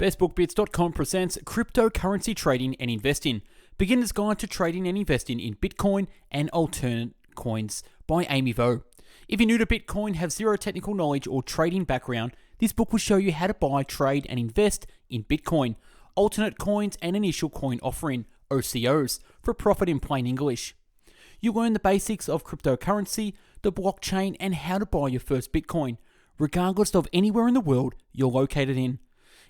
bestbookbits.com presents Cryptocurrency Trading and Investing, Beginner's Guide to Trading and Investing in Bitcoin and Alternate Coins by Aimee. If you're new to Bitcoin, have zero technical knowledge or trading background, this book will show you how to buy, trade, and invest in Bitcoin, alternate coins, and initial coin offering, OCOs, for profit in plain English. You learn the basics of cryptocurrency, the blockchain, and how to buy your first Bitcoin, regardless of anywhere in the world you're located in.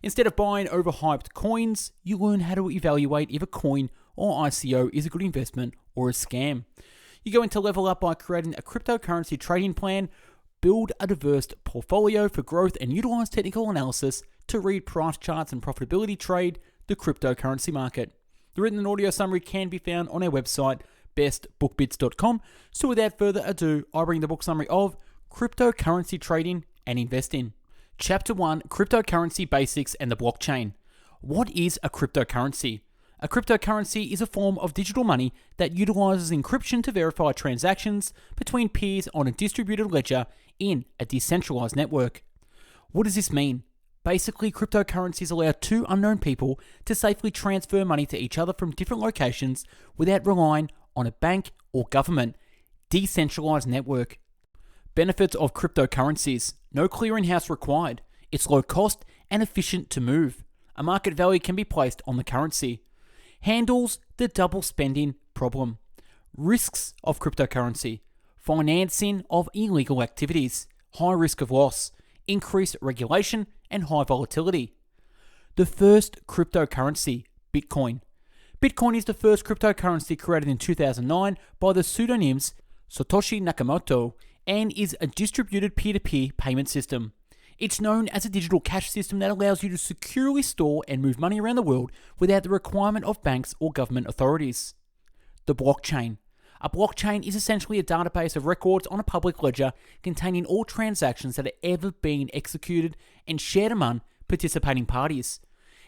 Instead of buying overhyped coins, you learn how to evaluate if a coin or ICO is a good investment or a scam. You go into level up by creating a cryptocurrency trading plan, build a diverse portfolio for growth, and utilize technical analysis to read price charts and profitability trade the cryptocurrency market. The written and audio summary can be found on our website, bestbookbits.com. So without further ado, I bring the book summary of Cryptocurrency Trading and Investing. Chapter 1, Cryptocurrency Basics and the Blockchain. What is a cryptocurrency? A cryptocurrency is a form of digital money that utilizes encryption to verify transactions between peers on a distributed ledger in a decentralized network. What does this mean? Basically, cryptocurrencies allow two unknown people to safely transfer money to each other from different locations without relying on a bank or government. Decentralized network. Benefits of cryptocurrencies. No clearinghouse required. It's low cost and efficient to move. A market value can be placed on the currency. Handles the double spending problem. Risks of cryptocurrency. Financing of illegal activities. High risk of loss. Increased regulation and high volatility. The first cryptocurrency, Bitcoin. Bitcoin is the first cryptocurrency created in 2009 by the pseudonyms Satoshi Nakamoto and is a distributed peer-to-peer payment system. It's known as a digital cash system that allows you to securely store and move money around the world without the requirement of banks or government authorities. The blockchain. A blockchain is essentially a database of records on a public ledger containing all transactions that have ever been executed and shared among participating parties.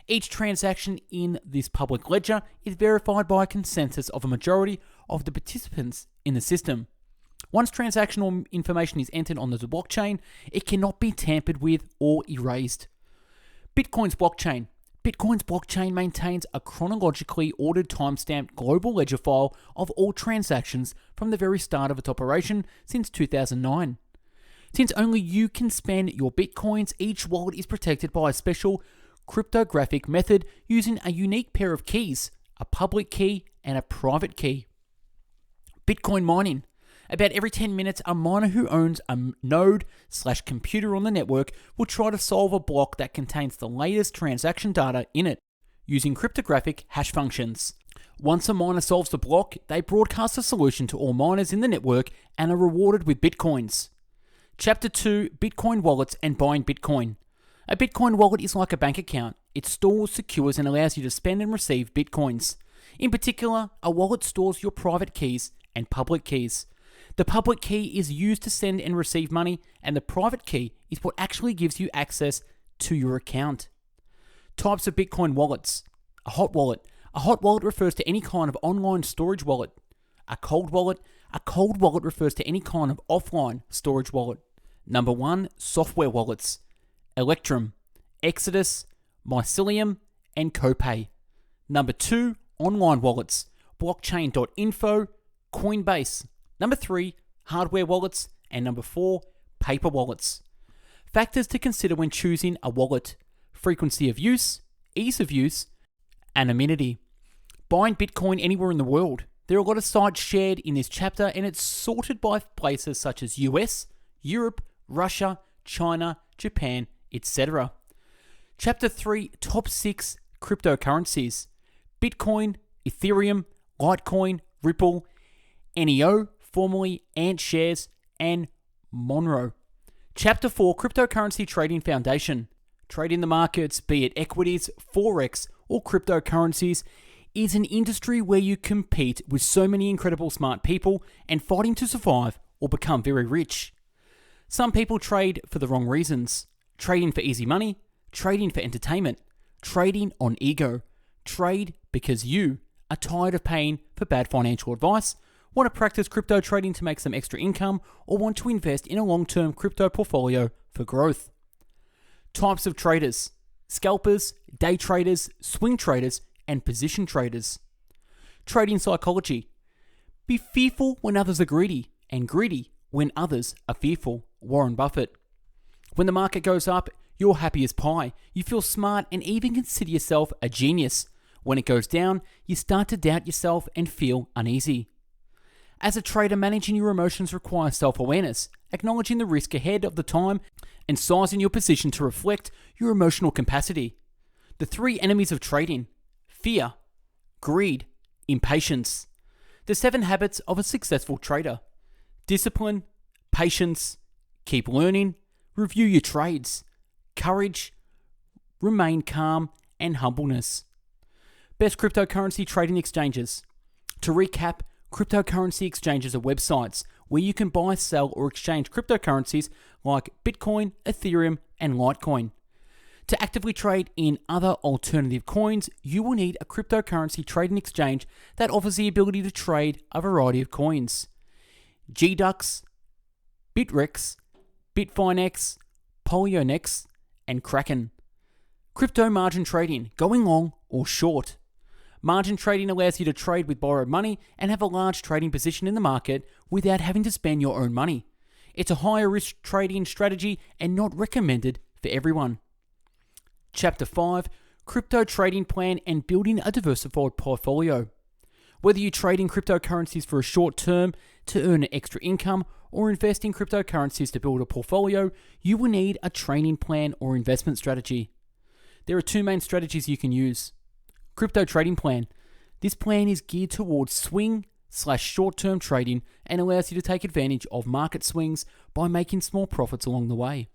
Each transaction in this public ledger is verified by a consensus of a majority of the participants in the system. Once transactional information is entered on the blockchain, it cannot be tampered with or erased. Bitcoin's blockchain. Bitcoin's blockchain maintains a chronologically ordered timestamped global ledger file of all transactions from the very start of its operation since 2009. Since only you can spend your Bitcoins, each wallet is protected by a special cryptographic method using a unique pair of keys, a public key and a private key. Bitcoin mining. About every 10 minutes, a miner who owns a node/computer on the network will try to solve a block that contains the latest transaction data in it, using cryptographic hash functions. Once a miner solves the block, they broadcast the solution to all miners in the network and are rewarded with Bitcoins. Chapter 2, Bitcoin Wallets and Buying Bitcoin. A Bitcoin wallet is like a bank account. It stores, secures, and allows you to spend and receive Bitcoins. In particular, a wallet stores your private keys and public keys. The public key is used to send and receive money, and the private key is what actually gives you access to your account. Types of Bitcoin wallets. A hot wallet. A hot wallet refers to any kind of online storage wallet. A cold wallet. A cold wallet refers to any kind of offline storage wallet. Number 1, software wallets. Electrum, Exodus, Mycelium, and Copay. Number 2, online wallets. Blockchain.info, Coinbase. Number 3, hardware wallets. And number 4, paper wallets. Factors to consider when choosing a wallet. Frequency of use, ease of use, anonymity. Buying Bitcoin anywhere in the world. There are a lot of sites shared in this chapter, and it's sorted by places such as US, Europe, Russia, China, Japan, etc. Chapter 3, Top 6 Cryptocurrencies. Bitcoin, Ethereum, Litecoin, Ripple, NEO, formerly Ant Shares, and Monero. Chapter 4, Cryptocurrency Trading Foundation. Trading the markets, be it equities, forex, or cryptocurrencies, is an industry where you compete with so many incredible smart people and fighting to survive or become very rich. Some people trade for the wrong reasons. Trading for easy money, trading for entertainment, trading on ego. Trade because you are tired of paying for bad financial advice, want to practice crypto trading to make some extra income, or want to invest in a long-term crypto portfolio for growth. Types of traders. scalpers, day traders, swing traders, and position traders. Trading psychology. Be fearful when others are greedy, and greedy when others are fearful. Warren Buffett. When the market goes up, you're happy as pie. You feel smart and even consider yourself a genius. When it goes down, you start to doubt yourself and feel uneasy. As a trader, managing your emotions requires self-awareness, acknowledging the risk ahead of the time, and sizing your position to reflect your emotional capacity. The 3 enemies of trading: fear, greed, impatience. The 7 habits of a successful trader: discipline, patience, keep learning, review your trades, courage, remain calm, and humbleness. Best cryptocurrency trading exchanges. To recap, cryptocurrency exchanges are websites where you can buy, sell, or exchange cryptocurrencies like Bitcoin, Ethereum, and Litecoin. To actively trade in other alternative coins, you will need a cryptocurrency trading exchange that offers the ability to trade a variety of coins. GDUX, Bitrex, Bitfinex, Polyonex, and Kraken. Crypto margin trading, going long or short. Margin trading allows you to trade with borrowed money and have a large trading position in the market without having to spend your own money. It's a higher risk trading strategy and not recommended for everyone. Chapter 5, Crypto Trading Plan and Building a Diversified Portfolio. Whether you trade in cryptocurrencies for a short term to earn extra income or invest in cryptocurrencies to build a portfolio, you will need a trading plan or investment strategy. There are 2 main strategies you can use. Crypto Trading Plan. This plan is geared towards swing/short-term trading and allows you to take advantage of market swings by making small profits along the way.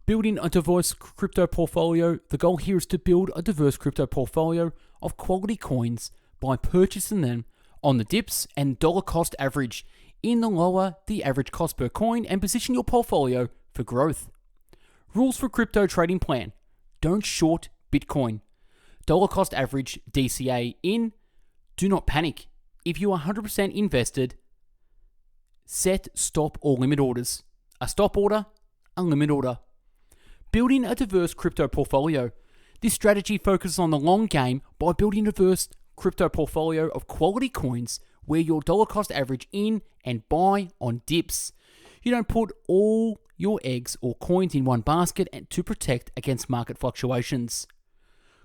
Building a diverse crypto portfolio. The goal here is to build a diverse crypto portfolio of quality coins by purchasing them on the dips and dollar cost average in the lower the average cost per coin and position your portfolio for growth. Rules for Crypto Trading Plan. Don't short Bitcoin. Dollar cost average DCA in. Do not panic. If you are 100% invested, set stop or limit orders. A stop order, a limit order. Building a diverse crypto portfolio. This strategy focuses on the long game by building a diverse crypto portfolio of quality coins where your dollar cost average in and buy on dips. You don't put all your eggs or coins in one basket and to protect against market fluctuations.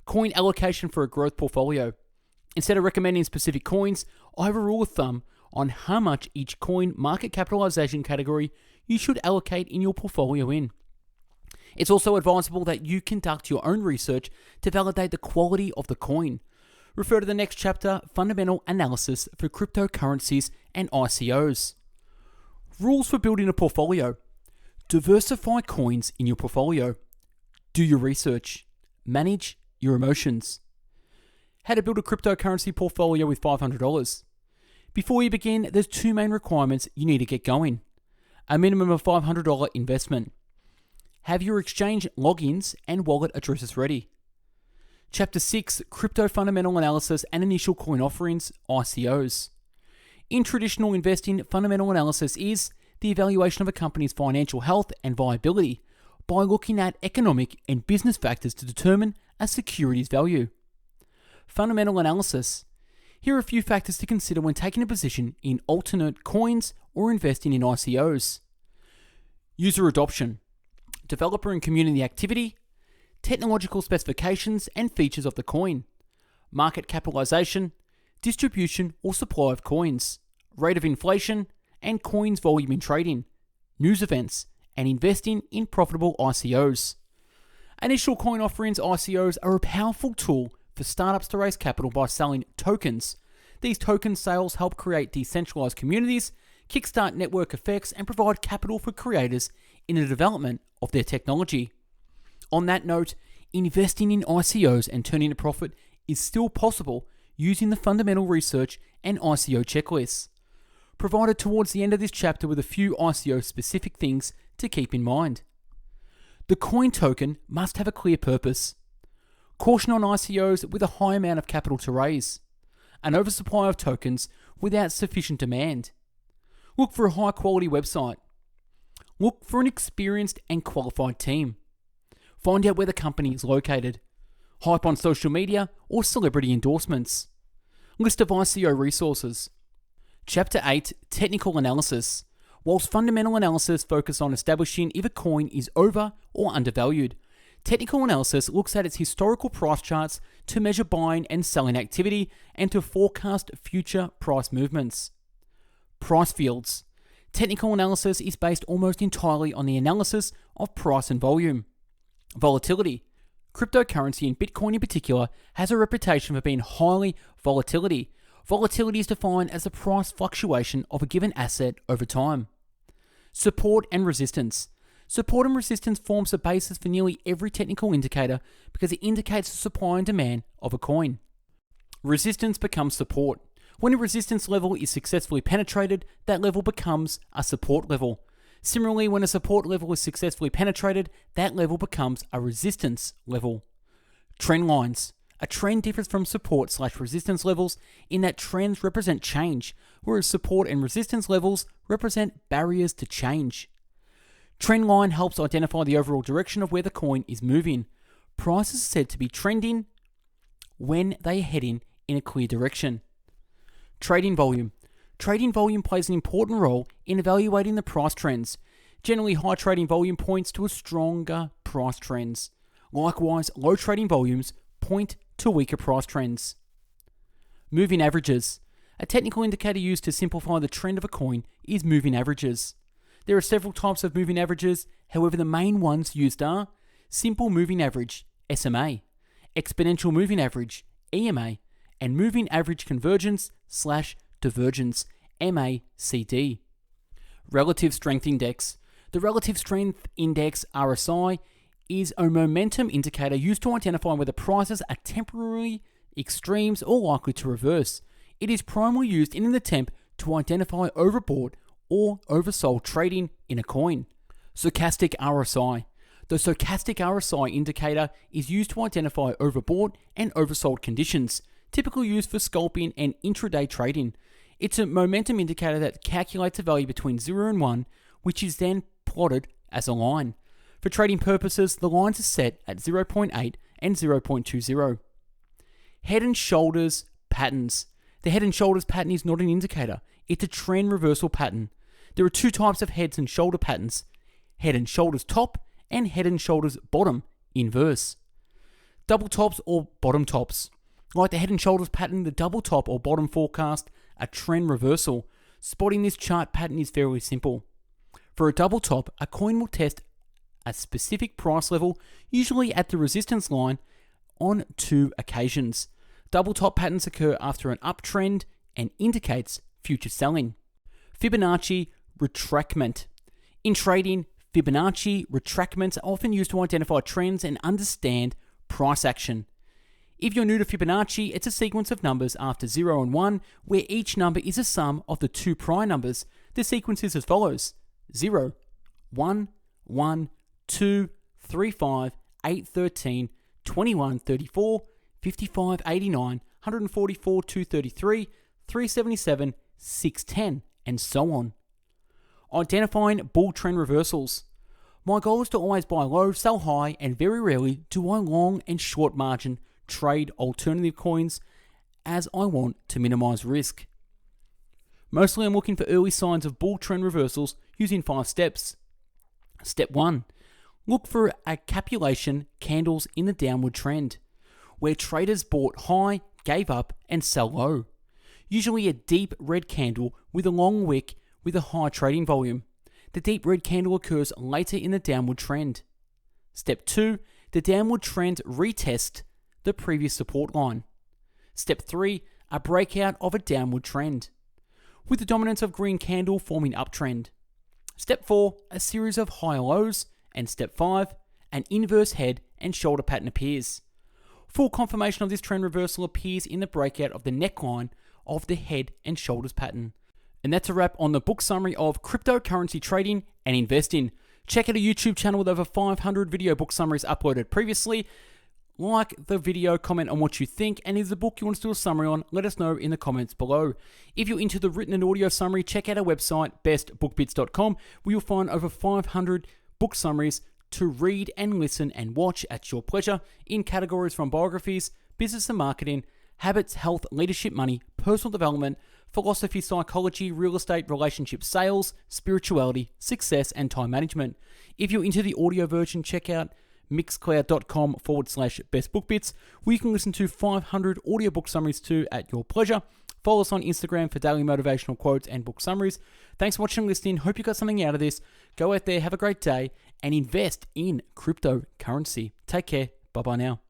Coin allocation for a growth portfolio. Instead of recommending specific coins, I have a rule of thumb on how much each coin market capitalization category you should allocate in your portfolio in. It's also advisable that you conduct your own research to validate the quality of the coin. Refer to the next chapter, Fundamental Analysis for Cryptocurrencies and ICOs. Rules for building a portfolio. Diversify coins in your portfolio. Do your research. Manage your emotions. How to build a cryptocurrency portfolio with $500. Before you begin, there's 2 main requirements you need to get going. A minimum of $500 investment. Have your exchange logins and wallet addresses ready. Chapter 6, Crypto Fundamental Analysis and Initial Coin Offerings, ICOs. In traditional investing, fundamental analysis is the evaluation of a company's financial health and viability by looking at economic and business factors to determine a security's value. Fundamental analysis. Here are a few factors to consider when taking a position in alternate coins or investing in ICOs. User adoption, developer and community activity, technological specifications and features of the coin, market capitalization, distribution or supply of coins, rate of inflation, and coins volume in trading, news events, and investing in profitable ICOs. Initial coin offerings ICOs are a powerful tool for startups to raise capital by selling tokens. These token sales help create decentralized communities, kickstart network effects, and provide capital for creators in the development of their technology. On that note, investing in ICOs and turning a profit is still possible using the fundamental research and ICO checklists, provided towards the end of this chapter with a few ICO specific things to keep in mind. The coin token must have a clear purpose. Caution on ICOs with a high amount of capital to raise. An oversupply of tokens without sufficient demand. Look for a high quality website. Look for an experienced and qualified team. Find out where the company is located. Hype on social media or celebrity endorsements. List of ICO resources. Chapter 8, Technical Analysis. Whilst fundamental analysis focuses on establishing if a coin is over or undervalued, technical analysis looks at its historical price charts to measure buying and selling activity and to forecast future price movements. Price fields. Technical analysis is based almost entirely on the analysis of price and volume. Volatility. Cryptocurrency, and Bitcoin in particular, has a reputation for being highly volatility. Volatility is defined as the price fluctuation of a given asset over time. Support and resistance. Support and resistance forms the basis for nearly every technical indicator because it indicates the supply and demand of a coin. Resistance becomes support. When a resistance level is successfully penetrated, that level becomes a support level. Similarly, when a support level is successfully penetrated, that level becomes a resistance level. Trend lines. A trend differs from support/resistance levels in that trends represent change, whereas support and resistance levels represent barriers to change. Trend line helps identify the overall direction of where the coin is moving. Prices are said to be trending when they are heading in a clear direction. Trading volume. Trading volume plays an important role in evaluating the price trends. Generally, high trading volume points to a stronger price trends. Likewise, low trading volumes point to weaker price trends. Moving averages. A technical indicator used to simplify the trend of a coin is moving averages. There are several types of moving averages, however the main ones used are simple moving average, SMA, exponential moving average, EMA, and moving average convergence/divergence, MACD. Relative Strength Index. The Relative Strength Index, RSI, is a momentum indicator used to identify whether prices are temporarily extremes or likely to reverse. It is primarily used in an attempt to identify overbought or oversold trading in a coin. Stochastic RSI. The stochastic RSI indicator is used to identify overbought and oversold conditions, typically used for scalping and intraday trading. It's a momentum indicator that calculates a value between 0 and 1, which is then plotted as a line. For trading purposes, the lines are set at 0.8 and 0.20. Head and shoulders patterns. The head and shoulders pattern is not an indicator. It's a trend reversal pattern. There are two types of heads and shoulder patterns: head and shoulders top and head and shoulders bottom, inverse. Double tops or bottom tops. Like the head and shoulders pattern, the double top or bottom forecast a trend reversal. Spotting this chart pattern is fairly simple. For a double top, a coin will test a specific price level, usually at the resistance line, on two occasions. Double top patterns occur after an uptrend and indicates future selling. Fibonacci retracement. In trading, Fibonacci retracements are often used to identify trends and understand price action. If you're new to Fibonacci, it's a sequence of numbers after 0 and 1, where each number is a sum of the two prior numbers. The sequence is as follows: 0, 1, 1, 2, 3, 5, 8, 13, 21, 34, 55, 89, 144, 233, 377, 610, and so on. Identifying bull trend reversals. My goal is to always buy low, sell high, and very rarely do I long and short margin trade alternative coins, as I want to minimize risk. Mostly I'm looking for early signs of bull trend reversals using 5 steps. Step 1. Look for a capulation candles in the downward trend, where traders bought high, gave up, and sell low. Usually a deep red candle with a long wick with a high trading volume. The deep red candle occurs later in the downward trend. Step 2. The downward trend retest the previous support line. Step 3. A breakout of a downward trend, with the dominance of green candle forming uptrend. Step 4. A series of higher lows. And step 5. An inverse head and shoulder pattern appears. Full confirmation of this trend reversal appears in the breakout of the neckline of the head and shoulders pattern. And that's a wrap on the book summary of Cryptocurrency Trading and Investing. Check out a YouTube channel with over 500 video book summaries uploaded previously. Like the video, comment on what you think, and is the book you want us to do a summary on, let us know in the comments below. If you're into the written and audio summary, check out our website, bestbookbits.com, where you'll find over 500 book summaries to read and listen and watch at your pleasure in categories from biographies, business and marketing, habits, health, leadership, money, personal development, philosophy, psychology, real estate, relationship, sales, spirituality, success, and time management. If you're into the audio version, check out mixcloud.com/bestbookbits, where you can listen to 500 audiobook summaries too at your pleasure. Follow us on Instagram for daily motivational quotes and book summaries. Thanks for watching and listening. Hope you got something out of this. Go out there, have a great day, and invest in cryptocurrency. Take care. Bye-bye now.